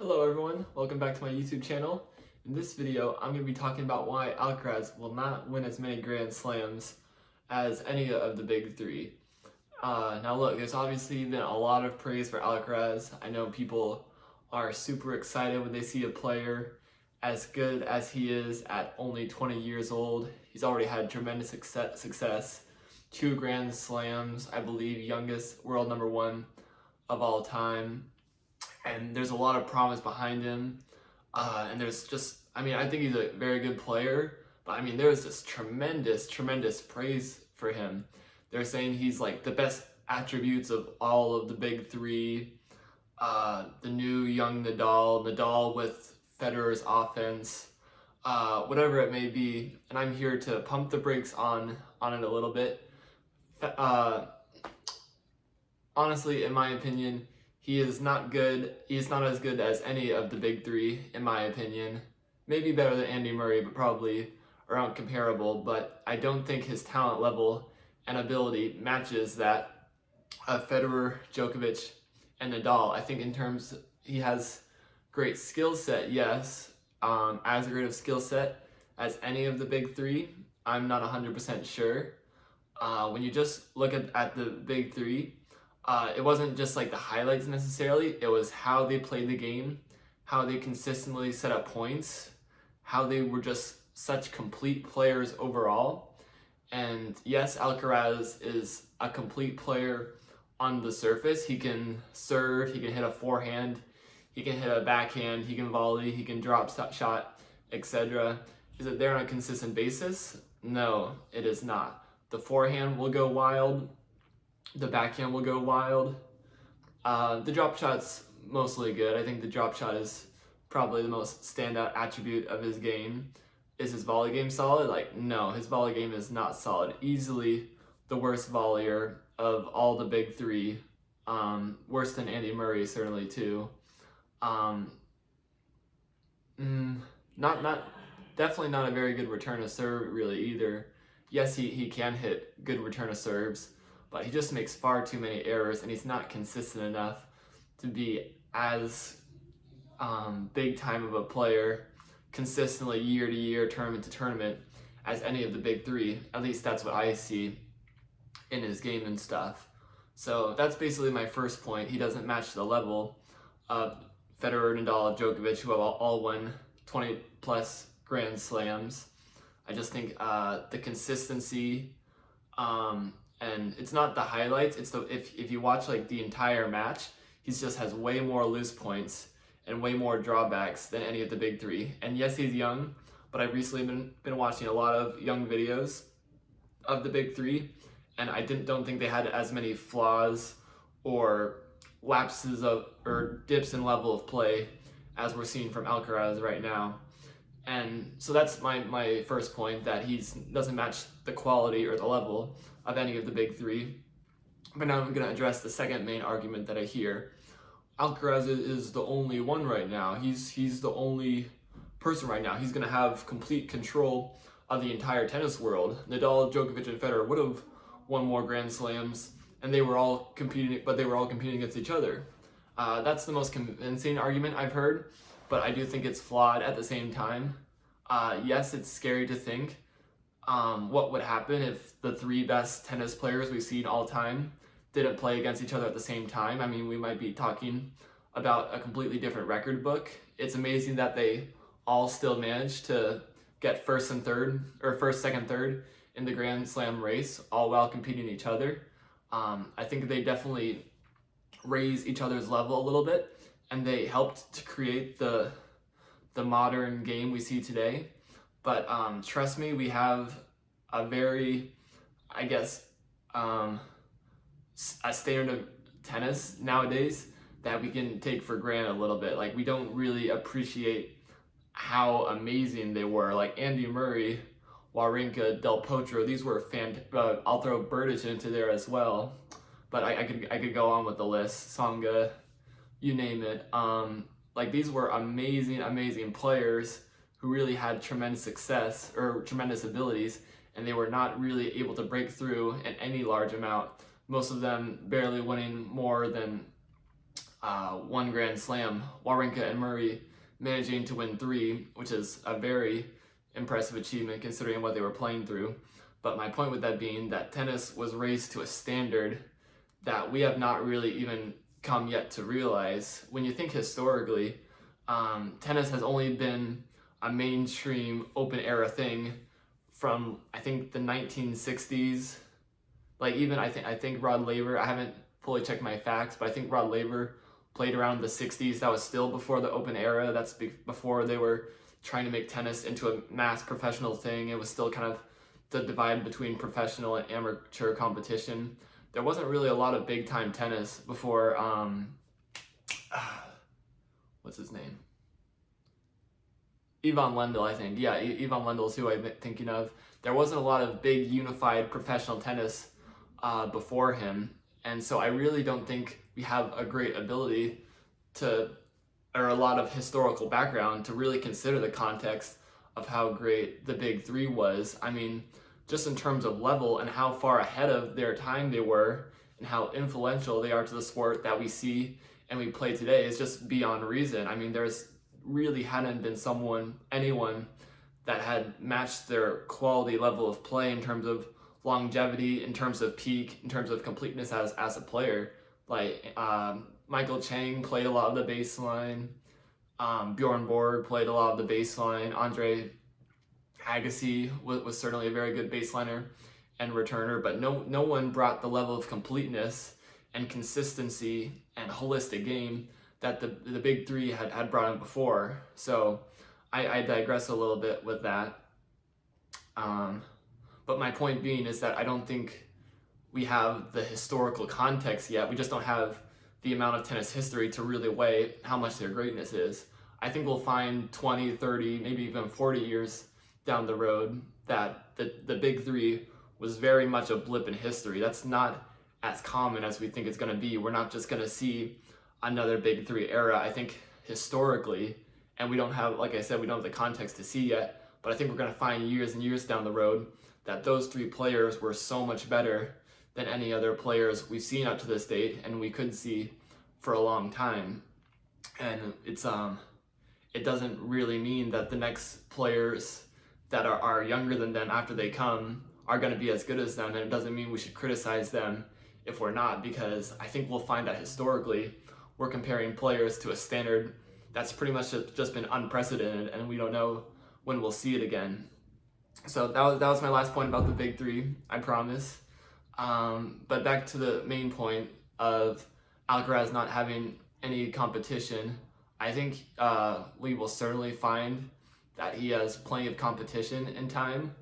Hello everyone, welcome back to my YouTube channel. In this video, I'm going to be talking about why Alcaraz will not win as many Grand Slams as any of the big three. Now look, there's obviously been a lot of praise for Alcaraz. I know people are super excited when they see a player as good as he is at only 20 years old. He's already had tremendous success, 2 Grand Slams, I believe youngest world number 1 of all time. And there's a lot of promise behind him. And there's just, I think he's a very good player, but there's this tremendous praise for him. They're saying he's like the best attributes of all of the big three. The new young Nadal with Federer's offense, whatever it may be. And I'm here to pump the brakes on it a little bit. Honestly, in my opinion, he is not good. He's not as good as any of the big three, in my opinion. Maybe better than Andy Murray, but probably around comparable. But I don't think his talent level and ability matches that of Federer, Djokovic, and Nadal. I think in terms, he has great skill set, yes. As great of skill set as any of the big three, I'm not 100% sure. When you just look at the big three, it wasn't just like the highlights necessarily, it was how they played the game, how they consistently set up points, how they were just such complete players overall. And yes, Alcaraz is a complete player on the surface. He can serve, he can hit a forehand, he can hit a backhand, he can volley, he can drop shot, etc. Is it there on a consistent basis? No, it is not. The forehand will go wild. The backhand will go wild. The drop shot's mostly good. I think the drop shot is probably the most standout attribute of his game. Is his volley game solid? No, his volley game is not solid. Easily the worst volleyer of all the big three. Worse than Andy Murray, certainly too. Definitely not a very good return of serve really either. Yes, he can hit good return of serves, but he just makes far too many errors, and he's not consistent enough to be as big time of a player consistently year to year, tournament to tournament as any of the big three. At least that's what I see in his game and stuff. So that's basically my first point. He doesn't match the level of Federer, Nadal, Djokovic, who have all won 20 plus Grand Slams. I just think the consistency, and it's not the highlights, it's if you watch like the entire match, he just has way more loose points and way more drawbacks than any of the big three. And yes, he's young, but I've recently been watching a lot of young videos of the big three, and I don't think they had as many flaws or lapses or dips in level of play as we're seeing from Alcaraz right now. And so that's my first point, that he doesn't match the quality or the level of any of the big three. But now I'm going to address the second main argument that I hear. Alcaraz is the only one right now. He's the only person right now. He's going to have complete control of the entire tennis world. Nadal, Djokovic, and Federer would have won more Grand Slams, and they were all competing against each other. That's the most convincing argument I've heard, but I do think it's flawed at the same time. Yes, it's scary to think what would happen if the 3 best tennis players we've seen all time didn't play against each other at the same time. We might be talking about a completely different record book. It's amazing that they all still managed to get first, second, third in the Grand Slam race, all while competing each other. I think they definitely raised each other's level a little bit, and they helped to create the modern game we see today. But trust me, we have a very, a standard of tennis nowadays that we can take for granted a little bit. We don't really appreciate how amazing they were. Like Andy Murray, Wawrinka, Del Potro, these were I'll throw Berdych into there as well. But I could go on with the list. Tsonga, you name it. These were amazing players who really had tremendous success or tremendous abilities, and they were not really able to break through in any large amount. Most of them barely winning more than one Grand Slam, Wawrinka and Murray managing to win 3, which is a very impressive achievement considering what they were playing through. But my point with that being that tennis was raised to a standard that we have not really even come yet to realize. When you think historically, tennis has only been a mainstream open era thing from, I think, the 1960s. Like, even I think Rod Laver, I haven't fully checked my facts, but I think Rod Laver played around the 60s. That was still before the open era. That's before they were trying to make tennis into a mass professional thing. It was still kind of the divide between professional and amateur competition. There wasn't really a lot of big time tennis before, what's his name? Ivan Lendl, I think. Yeah, Ivan Lendl's who I'm thinking of. There wasn't a lot of big unified professional tennis before him. And so I really don't think we have a great ability to, or a lot of historical background to really consider the context of how great the Big Three was. I mean, just in terms of level and how far ahead of their time they were and how influential they are to the sport that we see and we play today is just beyond reason. I mean, there's really hadn't been anyone that had matched their quality level of play in terms of longevity, in terms of peak, in terms of completeness as a player. Like Michael Chang played a lot of the baseline. Bjorn Borg played a lot of the baseline. Andre Agassi was certainly a very good baseliner and returner, but no one brought the level of completeness and consistency and holistic game that the Big Three had brought in before. So I digress a little bit with that. But my point being is that I don't think we have the historical context yet. We just don't have the amount of tennis history to really weigh how much their greatness is. I think we'll find 20, 30, maybe even 40 years down the road that the Big Three was very much a blip in history. That's not as common as we think it's going to be. We're not just going to see another Big Three era. I think historically, and we don't have, like I said, we don't have the context to see yet, but I think we're going to find years and years down the road that those 3 players were so much better than any other players we've seen up to this date and we could see for a long time. And it doesn't really mean that the next players that are younger than them after they come are going to be as good as them, and it doesn't mean we should criticize them if we're not, because I think we'll find that historically we're comparing players to a standard that's pretty much just been unprecedented, and we don't know when we'll see it again. So that was my last point about the Big Three, I promise. But back to the main point of Alcaraz not having any competition, I think we will certainly find that he has plenty of competition in time.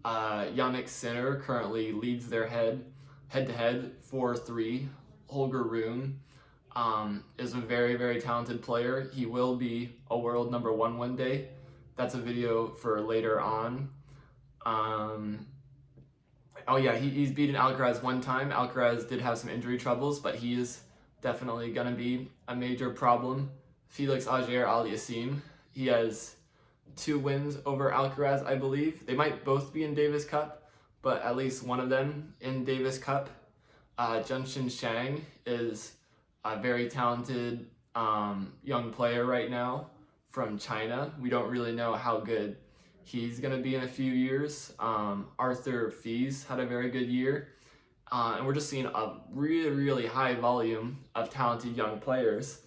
Jannik Sinner currently leads their head-to-head 4-3. Holger Rune is a very, very talented player. He will be a world number 1 one day. That's a video for later on. Oh yeah, he's beaten Alcaraz 1 time. Alcaraz did have some injury troubles, but he is definitely going to be a major problem. Felix Auger-Aliassime, he has 2 wins over Alcaraz, I believe. They might both be in Davis Cup, but at least one of them in Davis Cup. Junshin Shang is a very talented young player right now from China. We don't really know how good he's going to be in a few years. Arthur Fies had a very good year. And we're just seeing a really, really high volume of talented young players.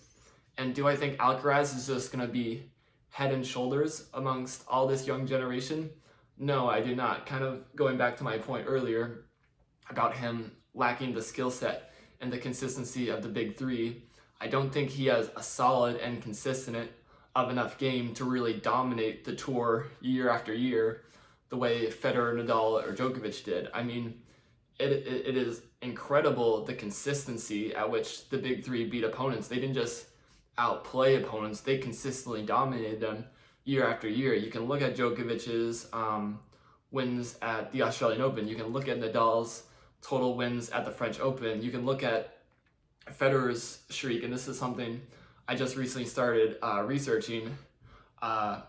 And do I think Alcaraz is just going to be head and shoulders amongst all this young generation? No, I do not. Kind of going back to my point earlier about him lacking the skill set and the consistency of the Big Three, I don't think he has a solid and consistent of enough game to really dominate the tour year after year the way Federer, Nadal, or Djokovic did. I mean, it is incredible the consistency at which the Big Three beat opponents. They didn't just outplay opponents, they consistently dominated them year after year. You can look at Djokovic's wins at the Australian Open. You can look at Nadal's total wins at the French Open. You can look at Federer's streak, and this is something I just recently started researching, and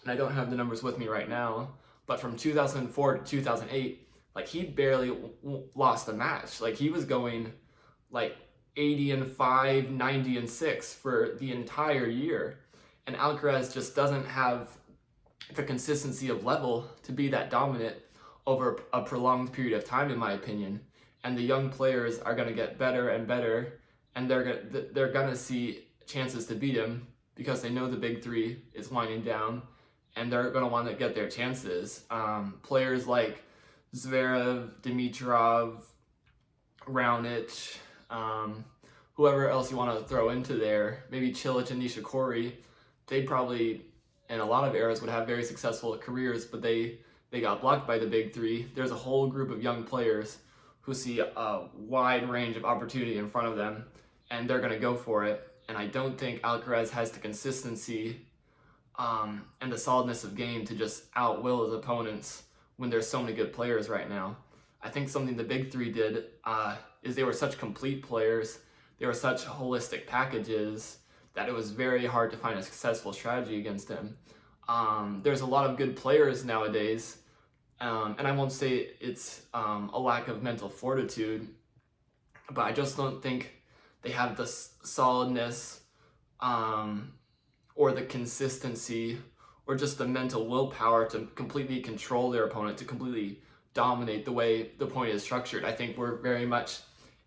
I don't have the numbers with me right now, but from 2004 to 2008, like, he barely lost a match. Like, he was going like 80-5, 90-6 for the entire year. And Alcaraz just doesn't have the consistency of level to be that dominant over a prolonged period of time, in my opinion. And the young players are going to get better and better, and they're going to see chances to beat him because they know the big three is winding down, and they're going to want to get their chances. Players like Zverev, Dimitrov, Raonic, whoever else you want to throw into there, maybe Cilic and Nishikori, they probably, in a lot of eras, would have very successful careers, but they got blocked by the big three. There's a whole group of young players who see a wide range of opportunity in front of them, and they're going to go for it. And I don't think Alcaraz has the consistency and the solidness of game to just outwill his opponents when there's so many good players right now. I think something the big three did is they were such complete players, they were such holistic packages that it was very hard to find a successful strategy against him. There's a lot of good players nowadays, and I won't say it's a lack of mental fortitude, but I just don't think they have the solidness or the consistency or just the mental willpower to completely control their opponent, to completely dominate the way the point is structured. I think we're very much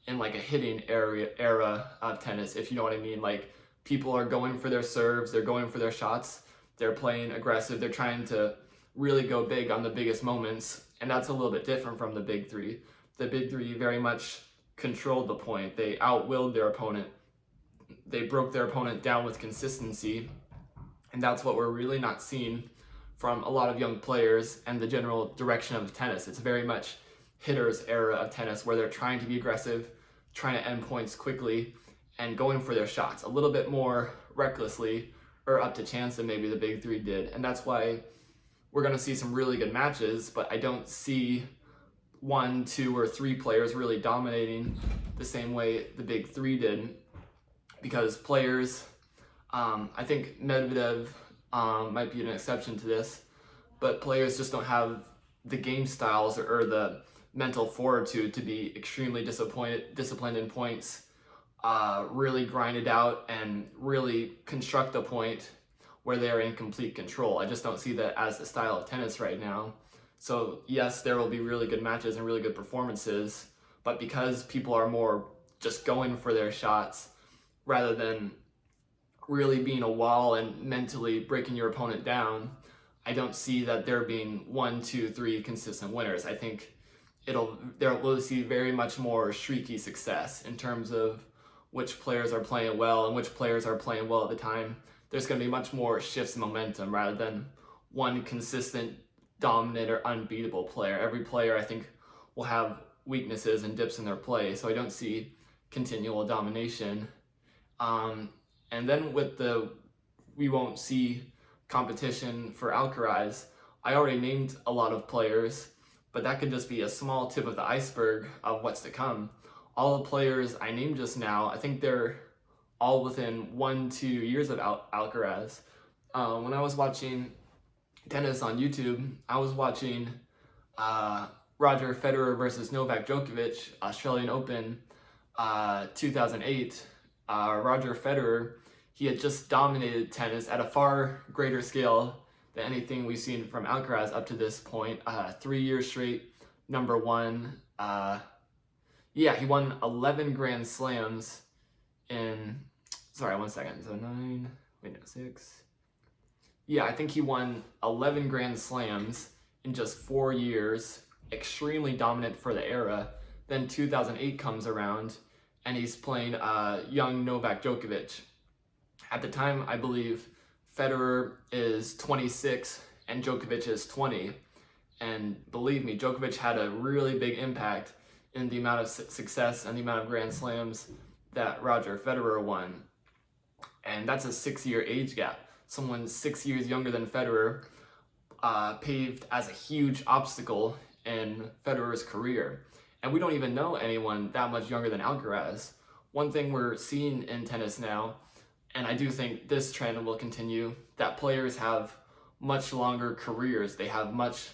in like a hitting era of tennis, if you know what I mean. Like, people are going for their serves, they're going for their shots, they're playing aggressive, they're trying to really go big on the biggest moments, and that's a little bit different from the big three. The big three very much controlled the point. They outwilled their opponent. They broke their opponent down with consistency, and that's what we're really not seeing from a lot of young players and the general direction of tennis. It's very much hitters' era of tennis where they're trying to be aggressive, trying to end points quickly, and going for their shots a little bit more recklessly or up to chance than maybe the big three did. And that's why we're going to see some really good matches, but I don't see 1, 2, or 3 players really dominating the same way the big three did, because players, I think Medvedev might be an exception to this, but players just don't have the game styles or the mental fortitude to be extremely disciplined in points, really grind it out and really construct a point where they're in complete control. I just don't see that as the style of tennis right now. So yes, there will be really good matches and really good performances, but because people are more just going for their shots rather than really being a wall and mentally breaking your opponent down, I don't see that there being 1, 2, 3 consistent winners. I think we'll see very much more streaky success in terms of which players are playing well and which players are playing well at the time. There's going to be much more shifts in momentum rather than one consistent, dominant, or unbeatable player. Every player, I think, will have weaknesses and dips in their play, so I don't see continual domination. And then we won't see competition for Alcaraz. I already named a lot of players, but that could just be a small tip of the iceberg of what's to come. All the players I named just now, I think they're all within 1-2 years of Alcaraz. When I was watching tennis on YouTube, I was watching Roger Federer versus Novak Djokovic, Australian Open, 2008. Roger Federer, he had just dominated tennis at a far greater scale than anything we've seen from Alcaraz up to this point. 3 years straight, number one. He won 11 Grand Slams in, sorry, 1 second. So 6. Yeah, I think he won 11 Grand Slams in just 4 years, extremely dominant for the era. Then 2008 comes around, and he's playing young Novak Djokovic. At the time, I believe Federer is 26 and Djokovic is 20. And believe me, Djokovic had a really big impact in the amount of success and the amount of Grand Slams that Roger Federer won. And that's a 6-year age gap. Someone 6 years younger than Federer paved as a huge obstacle in Federer's career. And we don't even know anyone that much younger than Alcaraz. One thing we're seeing in tennis now, and I do think this trend will continue, that players have much longer careers. They have much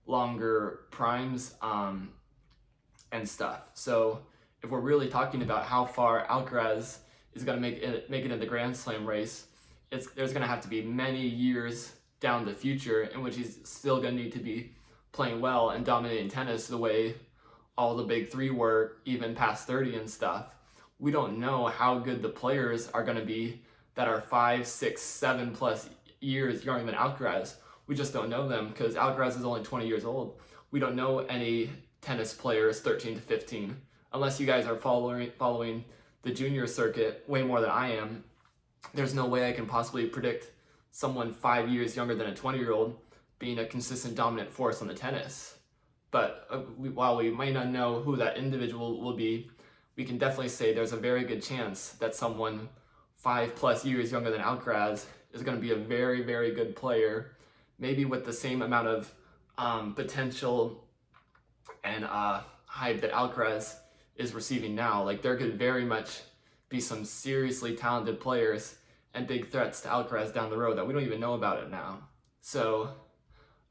longer primes and stuff. So if we're really talking about how far Alcaraz is going to make it in the Grand Slam race, there's going to have to be many years down the future in which he's still going to need to be playing well and dominating tennis the way all the big three were, even past 30 and stuff. We don't know how good the players are going to be that are 5, 6, 7+ years younger than Alcaraz. We just don't know them because Alcaraz is only 20 years old. We don't know any tennis players 13 to 15, unless you guys are following the junior circuit way more than I am. There's no way I can possibly predict someone 5 years younger than a 20-year-old being a consistent dominant force on the tennis. But while we might not know who that individual will be, we can definitely say there's a very good chance that someone 5+ years younger than Alcaraz is going to be a very, very good player, maybe with the same amount of potential and hype that Alcaraz is receiving now. Like, there could very much be some seriously talented players and big threats to Alcaraz down the road that we don't even know about it now. So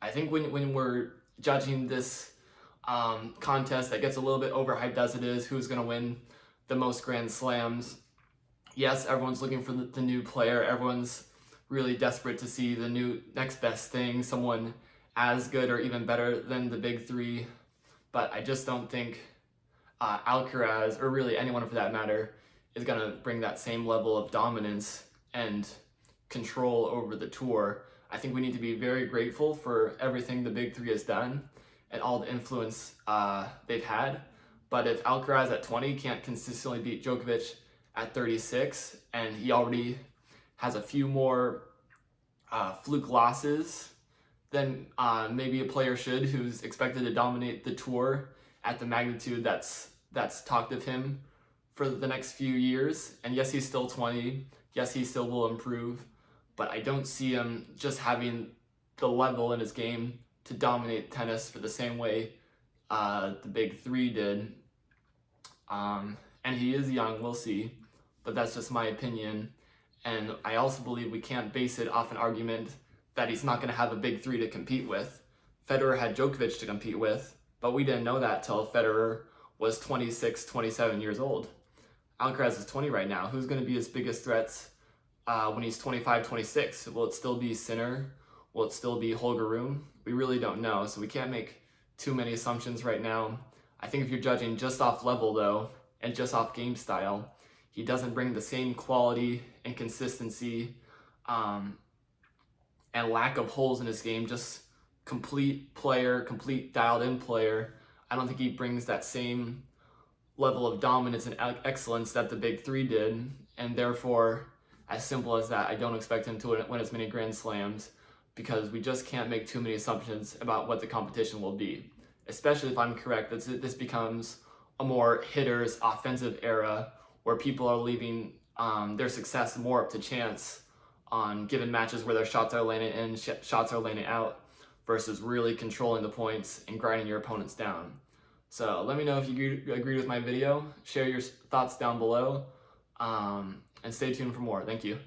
I think when we're judging this contest that gets a little bit overhyped as it is, who's going to win the most Grand Slams, yes, everyone's looking for the new player. Everyone's really desperate to see the new next best thing, someone as good or even better than the big three. But I just don't think Alcaraz, or really anyone for that matter, is going to bring that same level of dominance and control over the tour. I think we need to be very grateful for everything the big three has done and all the influence they've had. But if Alcaraz at 20 can't consistently beat Djokovic at 36, and he already has a few more fluke losses than maybe a player should, who's expected to dominate the tour at the magnitude that's talked of him for the next few years. And yes, he's still 20. Yes, he still will improve. But I don't see him just having the level in his game to dominate tennis for the same way the big three did. And he is young, we'll see. But that's just my opinion. And I also believe we can't base it off an argument that he's not going to have a big three to compete with. Federer had Djokovic to compete with, but we didn't know that till Federer was 26, 27 years old. Alcaraz is 20 right now. Who's going to be his biggest threats when he's 25, 26? Will it still be Sinner? Will it still be Holger Rune? We really don't know, so we can't make too many assumptions right now. I think if you're judging just off level, though, and just off game style, he doesn't bring the same quality and consistency and lack of holes in his game, just complete player, complete dialed-in player. I don't think he brings that same level of dominance and excellence that the big three did, and therefore, as simple as that, I don't expect him to win as many Grand Slams, because we just can't make too many assumptions about what the competition will be. Especially if I'm correct, that this becomes a more hitters offensive era where people are leaving their success more up to chance on given matches where their shots are landing in, shots are landing out, versus really controlling the points and grinding your opponents down. So let me know if you agreed with my video. Share your thoughts down below, and stay tuned for more. Thank you.